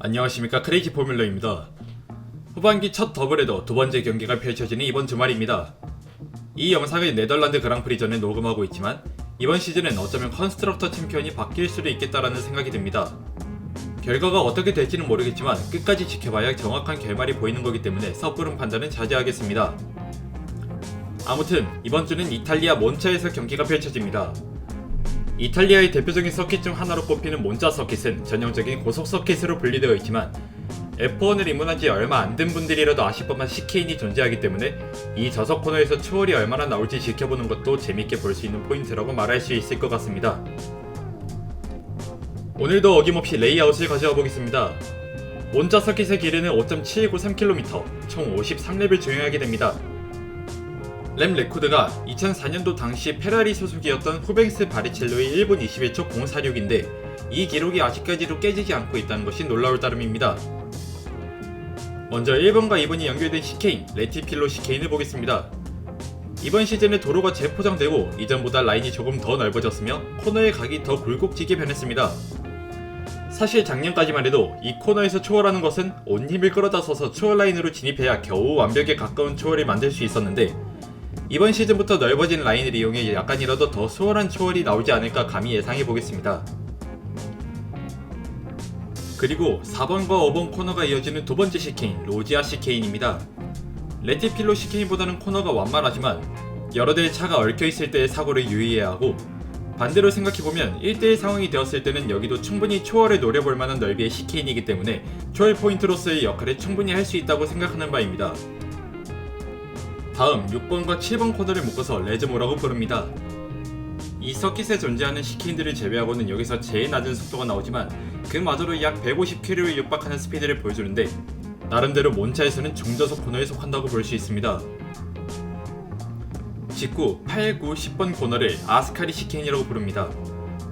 안녕하십니까, 크레이지 포뮬러입니다. 후반기 첫 더블헤더 두 번째 경기가 펼쳐지는 이번 주말입니다. 이 영상을 네덜란드 그랑프리 전에 녹음하고 있지만 이번 시즌은 어쩌면 컨스트럭터 챔피언이 바뀔 수도 있겠다라는 생각이 듭니다. 결과가 어떻게 될지는 모르겠지만 끝까지 지켜봐야 정확한 결말이 보이는 거기 때문에 섣부른 판단은 자제하겠습니다. 아무튼 이번 주는 이탈리아 몬차에서 경기가 펼쳐집니다. 이탈리아의 대표적인 서킷 중 하나로 꼽히는 몬자 서킷은 전형적인 고속 서킷으로 분리되어 있지만 F1을 입문한 지 얼마 안 된 분들이라도 아실 법한 시케인이 존재하기 때문에 이 저속 코너에서 추월이 얼마나 나올지 지켜보는 것도 재밌게 볼 수 있는 포인트라고 말할 수 있을 것 같습니다. 오늘도 어김없이 레이아웃을 가져와 보겠습니다. 몬자 서킷의 길이는 5.793km, 총 53랩을 주행하게 됩니다. 램 레코드가 2004년도 당시 페라리 소속이었던 후벤스 바리첼로의 1분 21초 046인데 이 기록이 아직까지도 깨지지 않고 있다는 것이 놀라울 따름입니다. 먼저 1번과 2번이 연결된 시케인, 레티필로 시케인을 보겠습니다. 이번 시즌에 도로가 재포장되고 이전보다 라인이 조금 더 넓어졌으며 코너의 각이 더 굴곡지게 변했습니다. 사실 작년까지만 해도 이 코너에서 초월하는 것은 온 힘을 끌어다 써서 초월 라인으로 진입해야 겨우 완벽에 가까운 초월을 만들 수 있었는데 이번 시즌부터 넓어진 라인을 이용해 약간이라도 더 수월한 초월이 나오지 않을까 감히 예상해보겠습니다. 그리고 4번과 5번 코너가 이어지는 두 번째 시케인, 로지아 시케인입니다. 레티필로 시케인보다는 코너가 완만하지만 여러 대의 차가 얽혀있을 때의 사고를 유의해야 하고 반대로 생각해보면 1대1 상황이 되었을 때는 여기도 충분히 초월을 노려볼 만한 넓이의 시케인이기 때문에 초월 포인트로서의 역할을 충분히 할 수 있다고 생각하는 바입니다. 다음 6번과 7번 코너를 묶어서 레즈모라고 부릅니다. 이 서킷에 존재하는 시케인들을 제외하고는 여기서 제일 낮은 속도가 나오지만 그마저도 약 150km에 육박하는 스피드를 보여주는데 나름대로 몬차에서는 중저속 코너에 속한다고 볼 수 있습니다. 직구 8, 9, 10번 코너를 아스카리 시케인이라고 부릅니다.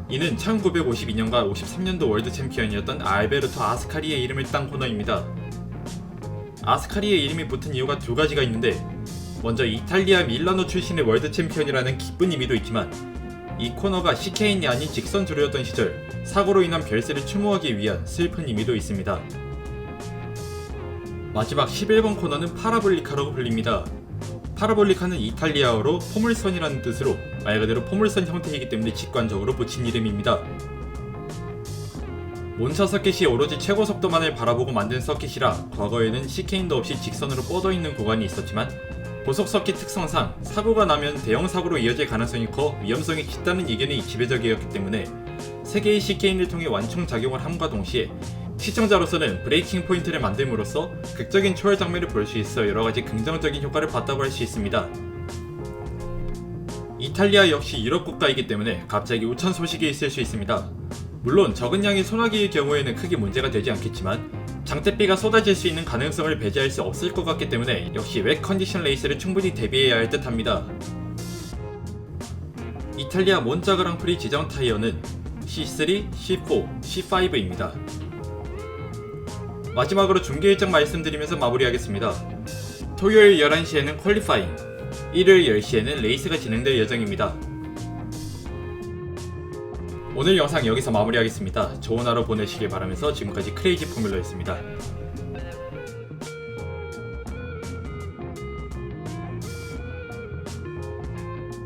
이는 1952년과 53년도 월드 챔피언이었던 알베르토 아스카리의 이름을 딴 코너입니다. 아스카리의 이름이 붙은 이유가 두 가지가 있는데 먼저 이탈리아 밀라노 출신의 월드 챔피언이라는 기쁜 의미도 있지만 이 코너가 시케인이 아닌 직선주로였던 시절 사고로 인한 별세를 추모하기 위한 슬픈 의미도 있습니다. 마지막 11번 코너는 파라볼리카라고 불립니다. 파라볼리카는 이탈리아어로 포물선이라는 뜻으로 말 그대로 포물선 형태이기 때문에 직관적으로 붙인 이름입니다. 몬차 서킷이 오로지 최고 속도만을 바라보고 만든 서킷이라 과거에는 시케인도 없이 직선으로 뻗어있는 구간이 있었지만 고속 서킷 특성상 사고가 나면 대형 사고로 이어질 가능성이 커 위험성이 짙다는 의견이 지배적이었기 때문에 3개의 시케인을 통해 완충 작용을 함과 동시에 시청자로서는 브레이킹 포인트를 만듦으로써 극적인 초월 장면을 볼 수 있어 여러가지 긍정적인 효과를 봤다고 할 수 있습니다. 이탈리아 역시 유럽 국가이기 때문에 갑자기 우천 소식이 있을 수 있습니다. 물론 적은 양의 소나기의 경우에는 크게 문제가 되지 않겠지만 장대비가 쏟아질 수 있는 가능성을 배제할 수 없을 것 같기 때문에 역시 웻 컨디션 레이스를 충분히 대비해야 할 듯 합니다. 이탈리아 몬자 그랑프리 지정 타이어는 C3, C4, C5입니다. 마지막으로 중계 일정 말씀드리면서 마무리하겠습니다. 토요일 11시에는 퀄리파잉, 일요일 10시에는 레이스가 진행될 예정입니다. 오늘 영상 여기서 마무리하겠습니다. 좋은 하루 보내시길 바라면서 지금까지 크레이지 포뮬러였습니다.